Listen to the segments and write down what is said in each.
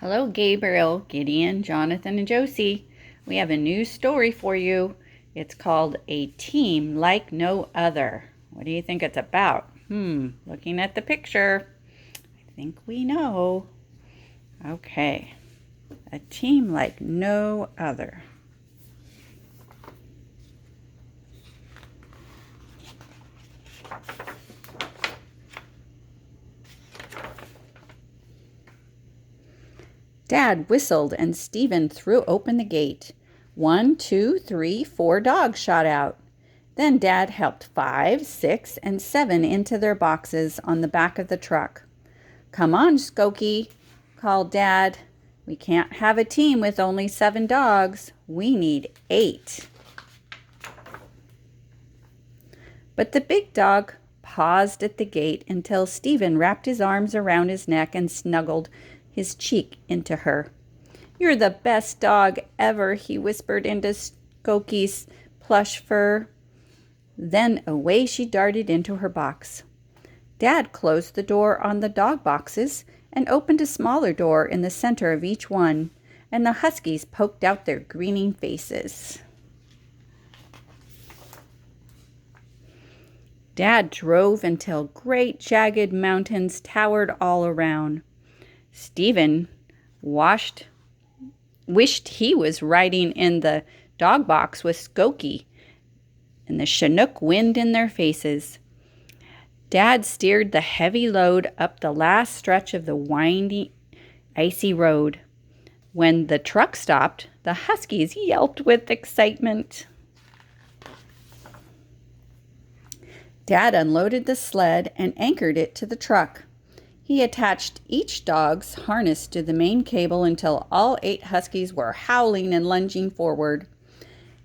Hello, Gabriel, Gideon, Jonathan, and Josie. We have a new story for you. It's called A Team Like No Other. What do you think it's about? Looking at the picture, I think we know. Okay, A Team Like No Other. Dad whistled and Stephen threw open the gate. 1, 2, 3, 4 dogs shot out. Then Dad helped 5, 6, and 7 into their boxes on the back of the truck. "Come on, Skokie," called Dad. "We can't have a team with only 7 dogs. We need 8. But the big dog paused at the gate until Stephen wrapped his arms around his neck and snuggled his cheek into her. "You're the best dog ever," he whispered into Skokie's plush fur. Then away she darted into her box. Dad closed the door on the dog boxes and opened a smaller door in the center of each one, and the huskies poked out their grinning faces. Dad drove until great jagged mountains towered all around. Stephen wished he was riding in the dog box with Skokie and the Chinook wind in their faces. Dad steered the heavy load up the last stretch of the windy, icy road. When the truck stopped, the huskies yelped with excitement. Dad unloaded the sled and anchored it to the truck. He attached each dog's harness to the main cable until all 8 huskies were howling and lunging forward.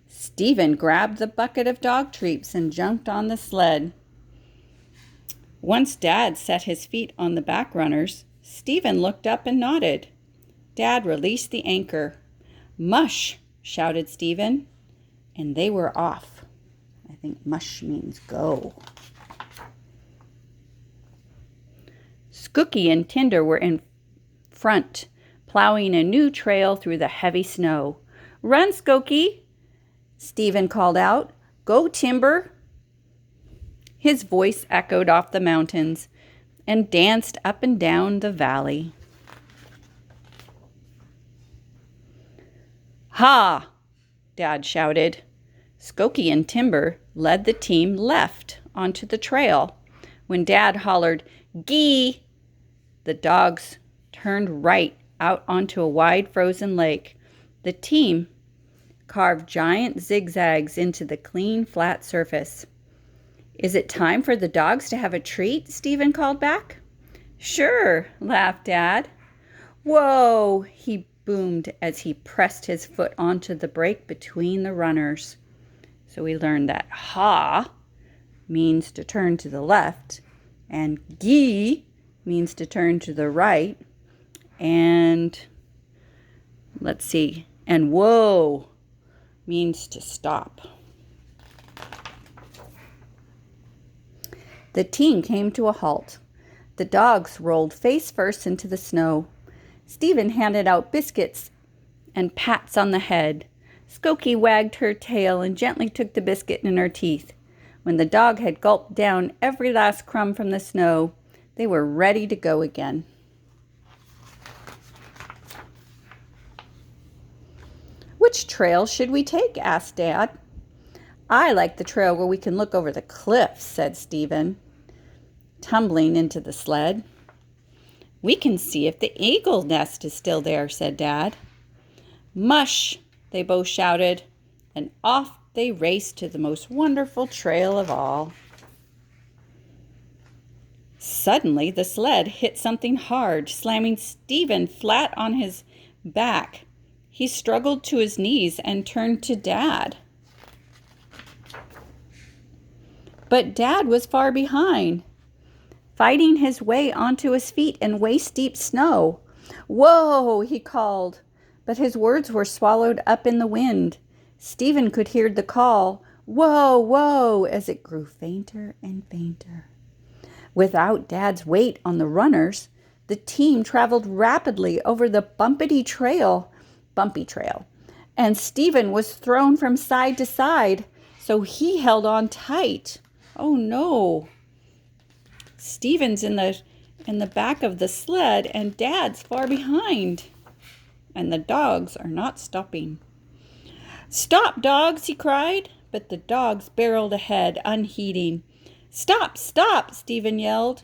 Stephen grabbed the bucket of dog treats and jumped on the sled. Once Dad set his feet on the back runners, Stephen looked up and nodded. Dad released the anchor. "Mush!" shouted Stephen, and they were off. I think mush means go. Skookie and Tinder were in front, plowing a new trail through the heavy snow. "Run, Skokie!" Stephen called out. "Go, Timber!" His voice echoed off the mountains and danced up and down the valley. "Ha!" Dad shouted. Skokie and Timber led the team left onto the trail. When Dad hollered, "Gee!" the dogs turned right out onto a wide frozen lake. The team carved giant zigzags into the clean, flat surface. "Is it time for the dogs to have a treat?" Stephen called back. "Sure," laughed Dad. "Whoa!" he boomed as he pressed his foot onto the brake between the runners. So we learned that ha means to turn to the left, and gee means to turn to the right, and and whoa means to stop. The team came to a halt. The dogs rolled face first into the snow. Stephen handed out biscuits and pats on the head. Skokie wagged her tail and gently took the biscuit in her teeth. When the dog had gulped down every last crumb from the snow, they were ready to go again. "Which trail should we take?" asked Dad. "I like the trail where we can look over the cliffs," said Stephen, tumbling into the sled. "We can see if the eagle nest is still there," said Dad. "Mush!" they both shouted, and off they raced to the most wonderful trail of all. Suddenly, the sled hit something hard, slamming Stephen flat on his back. He struggled to his knees and turned to Dad. But Dad was far behind, fighting his way onto his feet in waist-deep snow. "Whoa!" he called, but his words were swallowed up in the wind. Stephen could hear the call, "Whoa, whoa," as it grew fainter and fainter. Without Dad's weight on the runners, The team traveled rapidly over the bumpy trail, and Stephen was thrown from side to side, so he held on tight. Oh no! Stephen's in the back of the sled, and Dad's far behind. And the dogs are not stopping. "Stop, dogs!" he cried, but the dogs barreled ahead, unheeding. "Stop, stop!" Stephen yelled.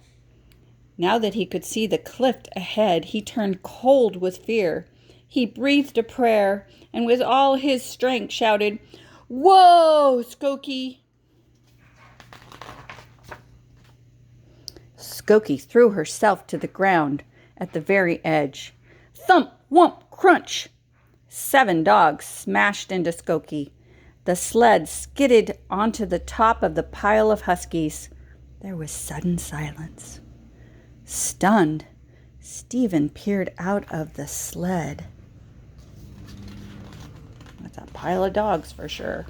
Now that he could see the cliff ahead, he turned cold with fear. He breathed a prayer and with all his strength shouted, "Whoa, Skokie!" Skokie threw herself to the ground at the very edge. Thump, whump, crunch! 7 dogs smashed into Skokie. The sled skidded onto the top of the pile of huskies. There was sudden silence. Stunned, Stephen peered out of the sled. That's a pile of dogs for sure.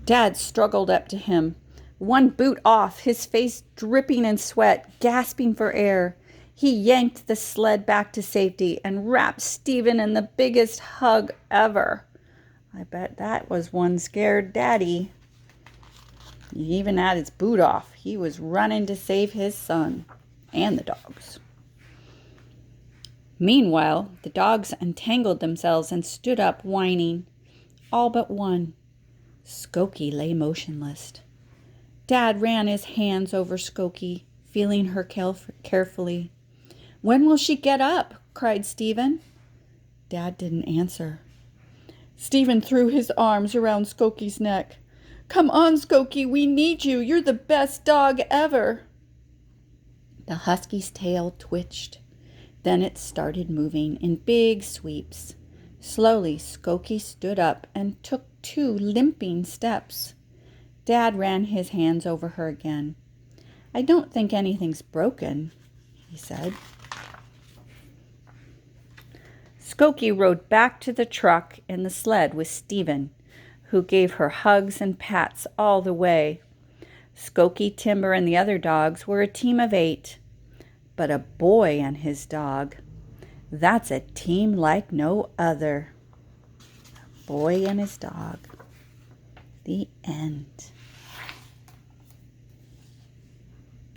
Dad struggled up to him, one boot off, his face dripping in sweat, gasping for air. He yanked the sled back to safety and wrapped Stephen in the biggest hug ever. I bet that was one scared daddy. He even had his boot off. He was running to save his son and the dogs. Meanwhile, the dogs untangled themselves and stood up whining. All but one. Skokie lay motionless. Dad ran his hands over Skokie, feeling her carefully. "When will she get up?" cried Stephen. Dad didn't answer. Stephen threw his arms around Skokie's neck. "Come on, Skokie, we need you. You're the best dog ever." The husky's tail twitched. Then it started moving in big sweeps. Slowly, Skokie stood up and took 2 limping steps. Dad ran his hands over her again. "I don't think anything's broken," he said. Skokie rode back to the truck in the sled with Stephen, who gave her hugs and pats all the way. Skokie, Timber, and the other dogs were a team of 8. But a boy and his dog, that's a team like no other. A boy and his dog. The end.